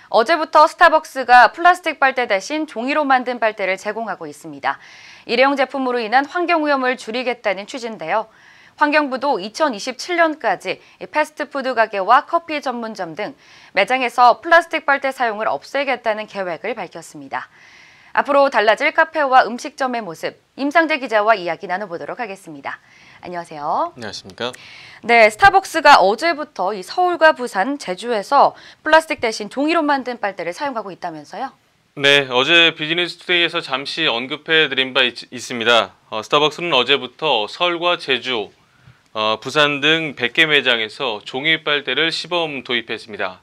어제부터 스타벅스가 플라스틱 빨대 대신 종이로 만든 빨대를 제공하고 있습니다. 일회용 제품으로 인한 환경오염을 줄이겠다는 취지인데요. 환경부도 2027년까지 패스트푸드 가게와 커피 전문점 등 매장에서 플라스틱 빨대 사용을 없애겠다는 계획을 밝혔습니다. 앞으로 달라질 카페와 음식점의 모습, 임상재 기자와 이야기 나눠보도록 하겠습니다. 안녕하세요. 안녕하십니까? 네, 스타벅스가 어제부터 이 서울과 부산, 제주에서 플라스틱 대신 종이로 만든 빨대를 사용하고 있다면서요? 네, 어제 비즈니스투데이에서 잠시 언급해드린 바 있습니다. 스타벅스는 어제부터 서울과 제주, 부산 등 100개 매장에서 종이 빨대를 시범 도입했습니다.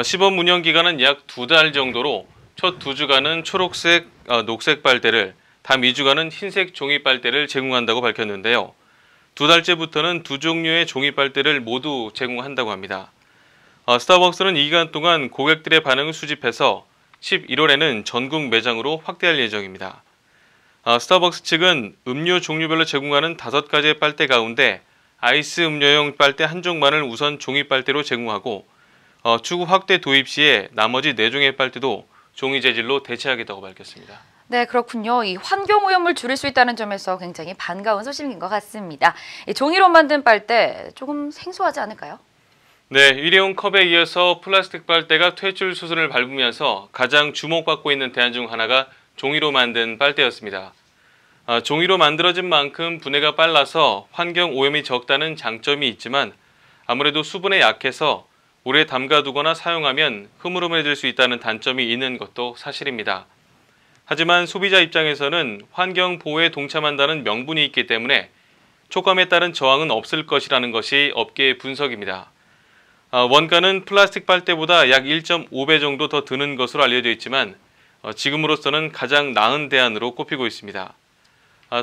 시범 운영 기간은 약 2달 정도로 첫 2주간은 초록색, 녹색 빨대를, 다음 2주간은 흰색 종이 빨대를 제공한다고 밝혔는데요. 2달째부터는 두 종류의 종이 빨대를 모두 제공한다고 합니다. 스타벅스는 이 기간 동안 고객들의 반응을 수집해서 11월에는 전국 매장으로 확대할 예정입니다. 스타벅스 측은 음료 종류별로 제공하는 5가지의 빨대 가운데 아이스 음료용 빨대 한 종만을 우선 종이 빨대로 제공하고 추후 확대 도입 시에 나머지 4종의 빨대도 종이 재질로 대체하겠다고 밝혔습니다. 네, 그렇군요. 이 환경오염을 줄일 수 있다는 점에서 굉장히 반가운 소식인 것 같습니다. 이 종이로 만든 빨대 조금 생소하지 않을까요? 네, 일회용 컵에 이어서 플라스틱 빨대가 퇴출 수순을 밟으면서 가장 주목받고 있는 대안 중 하나가 종이로 만든 빨대였습니다. 종이로 만들어진 만큼 분해가 빨라서 환경 오염이 적다는 장점이 있지만 아무래도 수분에 약해서 오래 담가두거나 사용하면 흐물흐물해질 수 있다는 단점이 있는 것도 사실입니다. 하지만 소비자 입장에서는 환경 보호에 동참한다는 명분이 있기 때문에 촉감에 따른 저항은 없을 것이라는 것이 업계의 분석입니다. 원가는 플라스틱 빨대보다 약 1.5배 정도 더 드는 것으로 알려져 있지만 지금으로서는 가장 나은 대안으로 꼽히고 있습니다.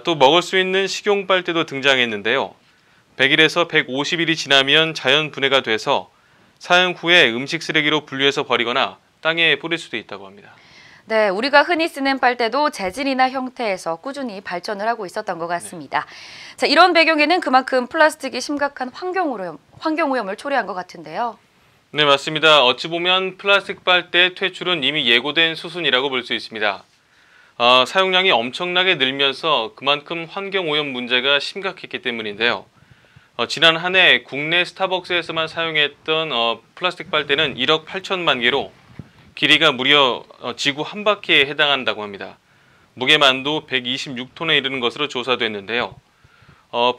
또 먹을 수 있는 식용 빨대도 등장했는데요. 100일에서 150일이 지나면 자연 분해가 돼서 사용 후에 음식 쓰레기로 분류해서 버리거나 땅에 뿌릴 수도 있다고 합니다. 네, 우리가 흔히 쓰는 빨대도 재질이나 형태에서 꾸준히 발전을 하고 있었던 것 같습니다. 네. 자, 이런 배경에는 그만큼 플라스틱이 심각한 환경오염을 초래한 것 같은데요. 네, 맞습니다. 어찌 보면 플라스틱 빨대 퇴출은 이미 예고된 수순이라고 볼 수 있습니다. 사용량이 엄청나게 늘면서 그만큼 환경오염 문제가 심각했기 때문인데요. 지난 한 해 국내 스타벅스에서만 사용했던 플라스틱 빨대는 1억 8천만 개로 길이가 무려 지구 한 바퀴에 해당한다고 합니다. 무게만도 126톤에 이르는 것으로 조사됐는데요.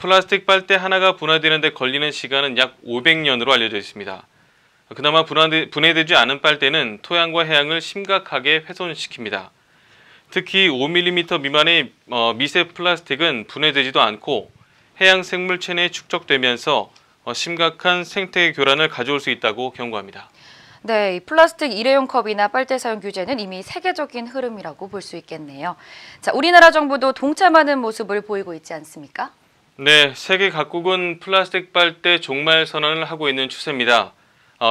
플라스틱 빨대 하나가 분해되는 데 걸리는 시간은 약 500년으로 알려져 있습니다. 그나마 분해되지 않은 빨대는 토양과 해양을 심각하게 훼손시킵니다. 특히 5mm 미만의 미세 플라스틱은 분해되지도 않고 해양 생물 체내에 축적되면서 심각한 생태 교란을 가져올 수 있다고 경고합니다. 네, 이 플라스틱 일회용 컵이나 빨대 사용 규제는 이미 세계적인 흐름이라고 볼 수 있겠네요. 자, 우리나라 정부도 동참하는 모습을 보이고 있지 않습니까? 네, 세계 각국은 플라스틱 빨대 종말 선언을 하고 있는 추세입니다.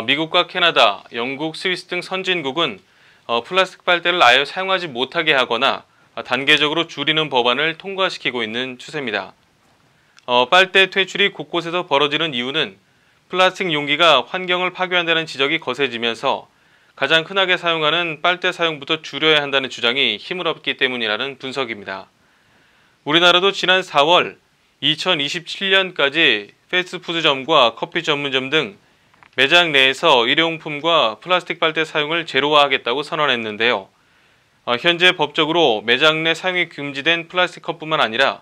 미국과 캐나다, 영국, 스위스 등 선진국은 플라스틱 빨대를 아예 사용하지 못하게 하거나 단계적으로 줄이는 법안을 통과시키고 있는 추세입니다. 빨대 퇴출이 곳곳에서 벌어지는 이유는 플라스틱 용기가 환경을 파괴한다는 지적이 거세지면서 가장 흔하게 사용하는 빨대 사용부터 줄여야 한다는 주장이 힘을 얻기 때문이라는 분석입니다. 우리나라도 지난 4월 2027년까지 패스트푸드점과 커피 전문점 등 매장 내에서 일회용품과 플라스틱 빨대 사용을 제로화하겠다고 선언했는데요. 현재 법적으로 매장 내 사용이 금지된 플라스틱 컵뿐만 아니라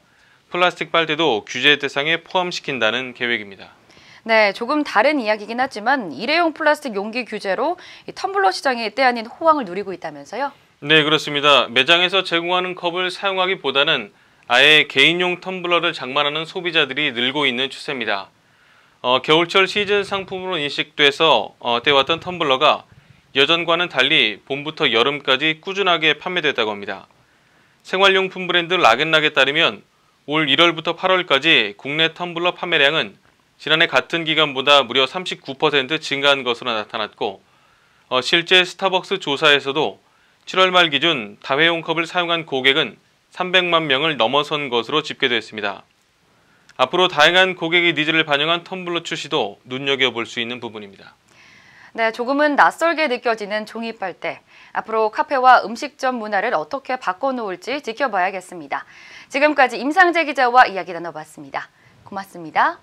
플라스틱 빨대도 규제 대상에 포함시킨다는 계획입니다. 네, 조금 다른 이야기긴 하지만 일회용 플라스틱 용기 규제로 이 텀블러 시장이 때 아닌 호황을 누리고 있다면서요? 네, 그렇습니다. 매장에서 제공하는 kop을 사용하기보다는 아예 개인용 텀블러를 장만하는 소비자들이 늘고 있는 추세입니다. 겨울철 시즌 상품으로 인식돼서 떼왔던 텀블러가 예전과는 달리 봄부터 여름까지 꾸준하게 판매됐다고 합니다. 생활용품 브랜드 락앤락에 따르면 올 1월부터 8월까지 국내 텀블러 판매량은 지난해 같은 기간보다 무려 39% 증가한 것으로 나타났고 실제 스타벅스 조사에서도 7월 말 기준 다회용 컵을 사용한 고객은 300만 명을 넘어선 것으로 집계됐습니다. 앞으로 다양한 고객의 니즈를 반영한 텀블러 출시도 눈여겨볼 수 있는 부분입니다. 네, 조금은 낯설게 느껴지는 종이 빨대. 앞으로 카페와 음식점 문화를 어떻게 바꿔놓을지 지켜봐야겠습니다. 지금까지 임상재 기자와 이야기 나눠봤습니다. 고맙습니다.